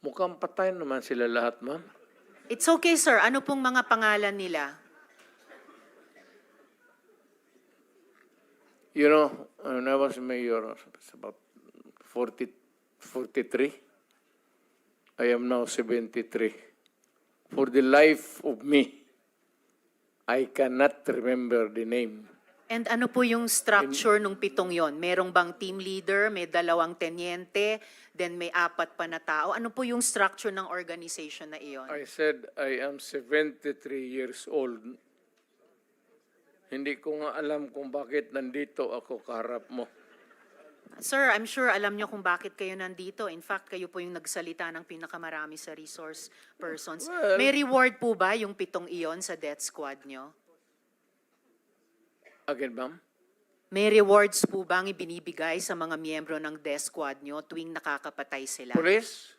Mukhang patay naman sila lahat, ma'am. It's okay, sir. Ano pong mga pangalan nila? You know, when I was mayor, it's about 43. I am now 73. For the life of me, I cannot remember the name. And ano po yung structure nung 7 yon? Merong bang team leader, may 2 tenyente, then may 4 pa na tao? Ano po yung structure ng organization na iyon? I said I am 73 years old. Hindi ko nga alam kung bakit nandito ako kaharap mo. Sir, I'm sure alam nyo kung bakit kayo nandito. In fact, kayo po yung nagsalita ng pinakamarami sa resource persons. Well, May reward po ba yung 7 iyon sa death squad nyo? again, ma'am? May rewards po bang ibinibigay sa mga miyembro ng death squad nyo tuwing nakakapatay sila? Police?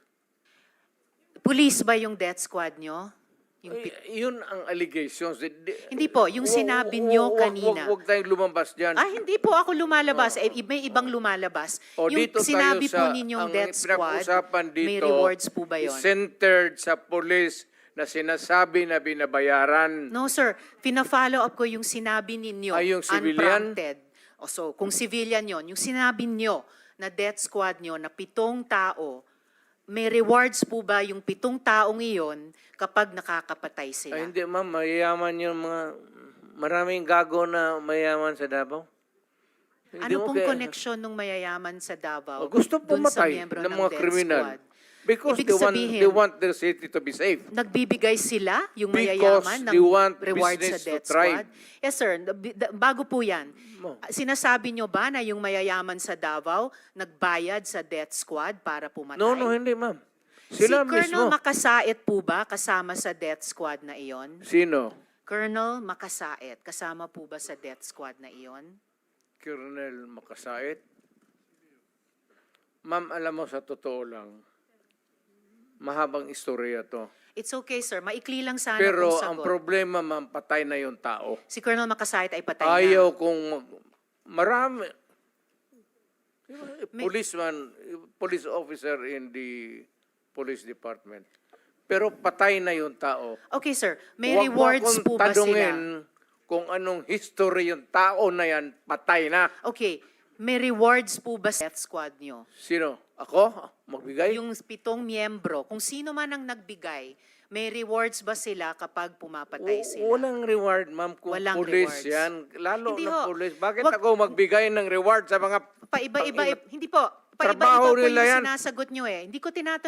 Police ba yung death squad nyo? Yung Yun ang allegations. Hindi po, yung sinabi nyo kanina. Huwag tayong lumabas dyan. Ah, hindi po ako lumalabas. May ibang lumalabas. O, Yung dito sinabi tayo po ninyong ang death squad, pinag-usapan dito may rewards po ba yun? is centered sa police na sinasabi na binabayaran. No, sir. Pina-follow up ko yung sinabi ninyo. Ay, yung civilian? Unprompted. O, so, kung civilian yon, yung sinabi nyo na death squad nyo na 7 tao, may rewards po ba yung 7 taong iyon kapag nakakapatay sila? Ay, hindi, ma'am. Mayayaman yung mga... Maraming gago na mayayaman sa Davao. Hindi Ano mo pong kaya- connection ng mayayaman sa Davao Gusto dun sa pumatay miyembro ng ng mga death kriminal. squad? Because Ibig they want their city to be safe. Nagbibigay sila, yung Because mayayaman, they ng want reward sa business to death thrive. squad? Yes, sir. Bago po yan, Mo. sinasabi nyo ba na yung mayayaman sa Davao nagbayad sa death squad para pumatay? No, hindi, ma'am. Si Sila Colonel mismo. Makasait po ba kasama sa death squad na iyon? Sino? Colonel Makasait, kasama po ba sa death squad na iyon? Colonel Makasait? Ma'am, alam mo sa totoo lang, mahabang istorya to. It's okay, sir. Maikli lang sana Pero kung ang sagot. problema, ma'am, patay na yung tao. Si Colonel Makasait ay patay na. Ayaw kung marami. Police officer in the police department. Pero patay na yung tao. Okay, sir. May Huwag mo rewards akong po ba sila? tanungin kung anong history yung tao na yan, patay na. Okay. May rewards po ba sa death squad nyo? Sino? Ako? Magbigay? Yung 7 miyembro, kung sino man ang nagbigay, may rewards ba sila kapag pumapatay sila? Walang reward, ma'am, kung Walang police rewards. yan. Lalo Hindi na ho. police. Bakit Wag- ako magbigay ng reward sa mga... Paiba-iba, hindi po. Trabaho Paiba-iba po nila yung yan. sinasagot nyo eh. Hindi ko tinatanong